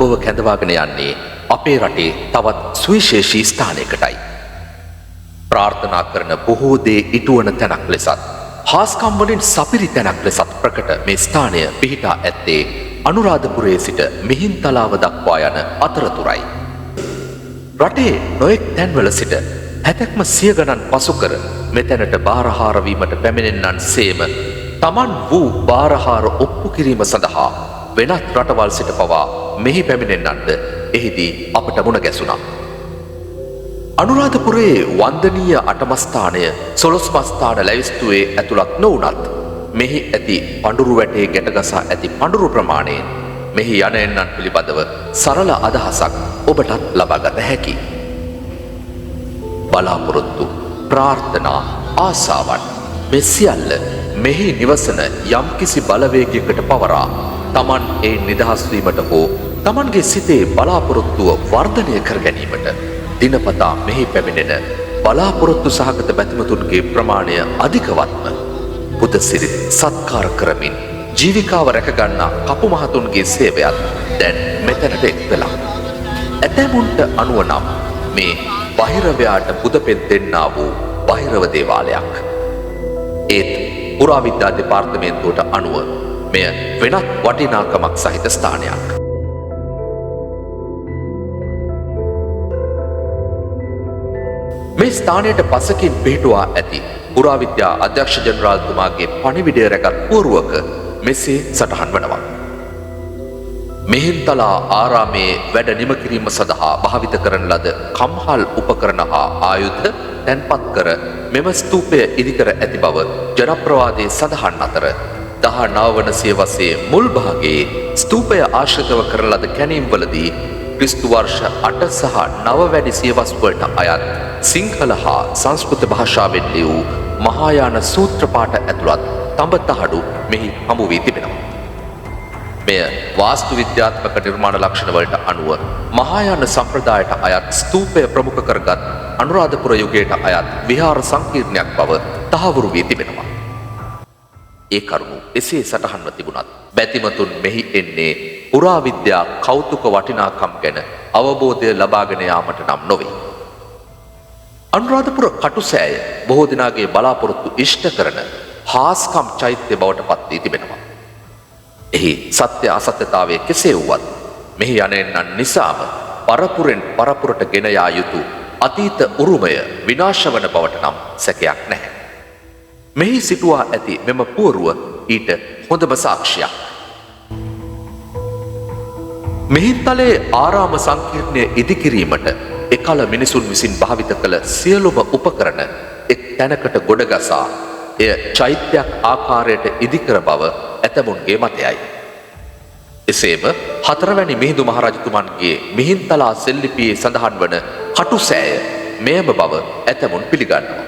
ඔබව කැඳවාගෙන යන්නේ අපේ රටේ තවත් සුවිශේෂී ස්ථානයකටයි. ප්‍රාර්ථනා කරන බොහෝ දේ ඉටුවන තැනක් ලෙසත් හාස්කම් වලින් සපිරි තැනක් ලෙසත් ප්‍රකට මේ ස්ථානය පිහිටා ඇත්තේ අනුරාධපුරයේ සිට මිහින්තලාව දක්වා යන අතරතුරයි. රටේ නොයෙක් තැන්වල සිට හැතැක්ම සිය ගණන් පසු කර මෙතැනට බාරහාර වීමට පැමිණෙන්නන් සේම තමන් වූ බාරහාර ඔප්පු කිරීම සඳහා වෙනත් රටවල් සිට පවා මෙහි පැමිණෙන්නන්ද එහිදී අපට මුණ ගැසුණා. අනුරාධපුරයේ වන්දනීය අටමස්ථානය සොළොස්මස්ථාන ලැයිස්තුවේ ඇතුළත් නොවුනත් මෙහි ඇති පඳුරු වැටේ ගැටගසා ඇති පඳුරු ප්‍රමාණයෙන් මෙහි යන එන්නන් පිළිබඳව සරල අදහසක් ඔබටත් ලබාගත හැකි. බලාපොරොත්තු, ප්‍රාර්ථනා, ආසාවන් මේ සියල්ල මෙහි නිවසන යම්කිසි බලවේගයකට පවරා තමන් ඒ නිදහස් වීමට හෝ තමන්ගේ සිතේ බලාපොරොත්තුව වර්ධනය කර ගැනීමට දිනපතා මෙහි පැමිණෙන බලාපොරොත්තු සහගත බැතිමතුන්ගේ ප්‍රමාණය අධිකවත්ම පුදසිරිත් සත්කාර කරමින් ජීවිකාව රැකගන්නා කපු මහතුන්ගේ සේවයත් දැන් මෙතැනට එක් වෙලා. ඇතැමුන්ට අනුව නම් මේ බහිරවයාට පුදපෙත් දෙන්නා වූ බහිරව දේවාලයක්. ඒත් පුරාවිද්‍යා දෙපාර්තමේන්තුවට අනුව මෙය වෙනත් වටිනාකමක් සහිත ස්ථානයක්. මේ ස්ථානයට පසකින් පිහිටුවා ඇති පුරාවිද්‍යා අධ්‍යක්ෂ ජනරාල්තුමාගේ පණිවිඩය රැගත් පුවරුවක මෙසේ සටහන් වනවා. මිහින්තලා ආරාමේ වැඩ නිම කිරීම සඳහා භාවිත කරන ලද කම්හල් උපකරණ හා ආයුධ තැන්පත් කර මෙම ස්තූපය ඉදිකර ඇති බව ජනප්‍රවාදයේ සඳහන් අතර 19 වන සියවසේ මුල් භාගයේ ස්තූපය ආශ්‍රිතව කරන ලද කැණීම්වලදී ක්‍රිස්තු වර්ෂ 8 සහ 9 වැනි සියවස් වලට අයත් සිංහල හා සංස්කෘත භාෂාවෙන් ලියූ මහායාන සූත්‍ර පාඨ ඇතුළත් තඹතහඩු මෙහි හමු වී තිබෙනවා. මෙය වාස්තු විද්‍යාත්මක නිර්මාණ ලක්ෂණ වලට අනුව මහායාන සම්ප්‍රදායට අයත් ස්තූපය ප්‍රමුඛ කරගත් අනුරාධපුර යුගයට අයත් විහාර සංකීර්ණයක් බව තහවුරු වී තිබෙනවා. ඒ කරුණු එසේ සටහන්ව තිබුණත් බැතිමතුන් මෙහි එන්නේ පුරාවිද්‍යා කෞතුක වටිනාකම් ගැන අවබෝධය ලබාගෙන යාමට නම් නොවේ. අනුරාධපුර කටුසෑය බොහෝ දිනාගේ බලාපොරොත්තු ඉෂ්ට කරන හාස්කම් චෛත්‍ය බවට පත් වී තිබෙනවා. එහි සත්‍ය අසත්‍යතාවය කෙසේ වුවත් මෙහි යනෙන්නන් නිසාම පරපුරෙන් පරපුරට ගෙන යා යුතු අතීත උරුමය විනාශ වන බවට නම් සැකයක් නැහැ. මෙහි සිටුවා ඇති මෙම පුවරුව ඊට හොඳම සාක්ෂියක්. මිහින්තලේ ආරාම සංකීර්ණය ඉදිකිරීමට එකල මිනිසුන් විසින් භාවිත කළ සියලුම උපකරණ එක් තැනකට ගොඩගසා එය චෛත්‍යයක් ආකාරයට ඉදිකර බව ඇතමුන්ගේ මතයයි. එසේම 4 වැනි මිහිඳු මහරජතුමන්ගේ මිහින්තලා සෙල්ලිපියේ සඳහන් වන කටුසෑය මෙයම බව ඇතමුන් පිළිගන්නවා.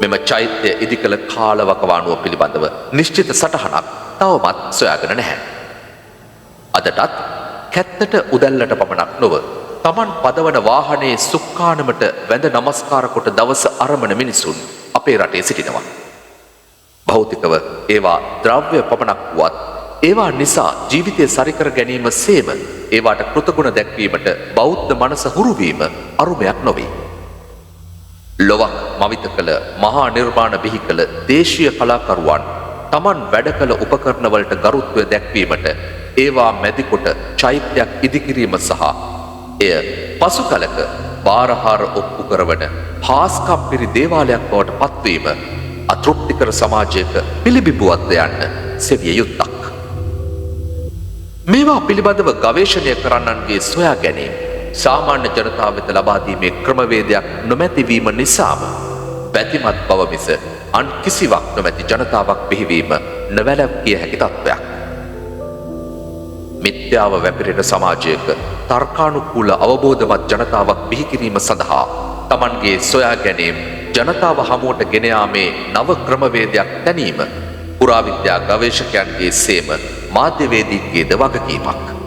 මෙම චෛත්‍ය ඉදිකළ කාලවකවානුව පිළිබඳව නිශ්චිත සටහනක් තවමත් සොයාගෙන නැහැ. අදටත් කැත්තට උදැල්ලට පමණක් නොව තමන් පදවන වාහනේ සුක්කානමට වැඳ නමස්කාර කොට දවස අරමන මිනිසුන් අපේ රටේ සිටිනවා. භෞතිකව ඒවා ද්‍රව්‍ය පමණක් වුවත් ඒවා නිසා ජීවිතය සරිකර ගැනීම සේම ඒවාට කෘතගුණ දැක්වීමට බෞද්ධ මනස හුරුවීම අරුමයක් නොවේ. ලොවක් මවිත කළ මහා නිර්මාණ බිහි කළ දේශීය කලාකරුවන් තමන් වැඩ කළ උපකරණවලට ගරුත්වය දැක්වීමට ඒවා මැදිකොට චෛත්‍යයක් ඉදිකිරීම සහ එය පසු කලක බාරහාර ඔප්පු කරවන හාස්කම් පිරි දේවාලයක් බවට පත්වීම අතෘප්තිකර සමාජයක පිළිබිඹුවත්ද යන්න සෙවිය යුත්තක්. මේවා පිළිබඳව ගවේෂණය කරන්නන්ගේ සොයා ගැනීම සාමාන්‍ය ජනතාව වෙත ලබා දීමේ ක්‍රමවේදයක් නොමැතිවීම නිසාම බැතිමත් බව මිස අන් කිසිවක් නොමැති ජනතාවක් බිහිවීම නොවැළැක්විය හැකි තත්ත්වයක්. මිත්‍යාව වැපිරෙන සමාජයක තර්කානුකූල අවබෝධවත් ජනතාවක් බිහි කිරීම සඳහා තමන්ගේ සොයා ගැනීම ජනතාව හමුවට ගෙන යාමේ නව ක්‍රමවේදයක් තැනීම පුරාවිද්‍යා ගවේෂකයන්ගේ සේම මාධ්‍යවේදීන්ගේද වගකීමක්.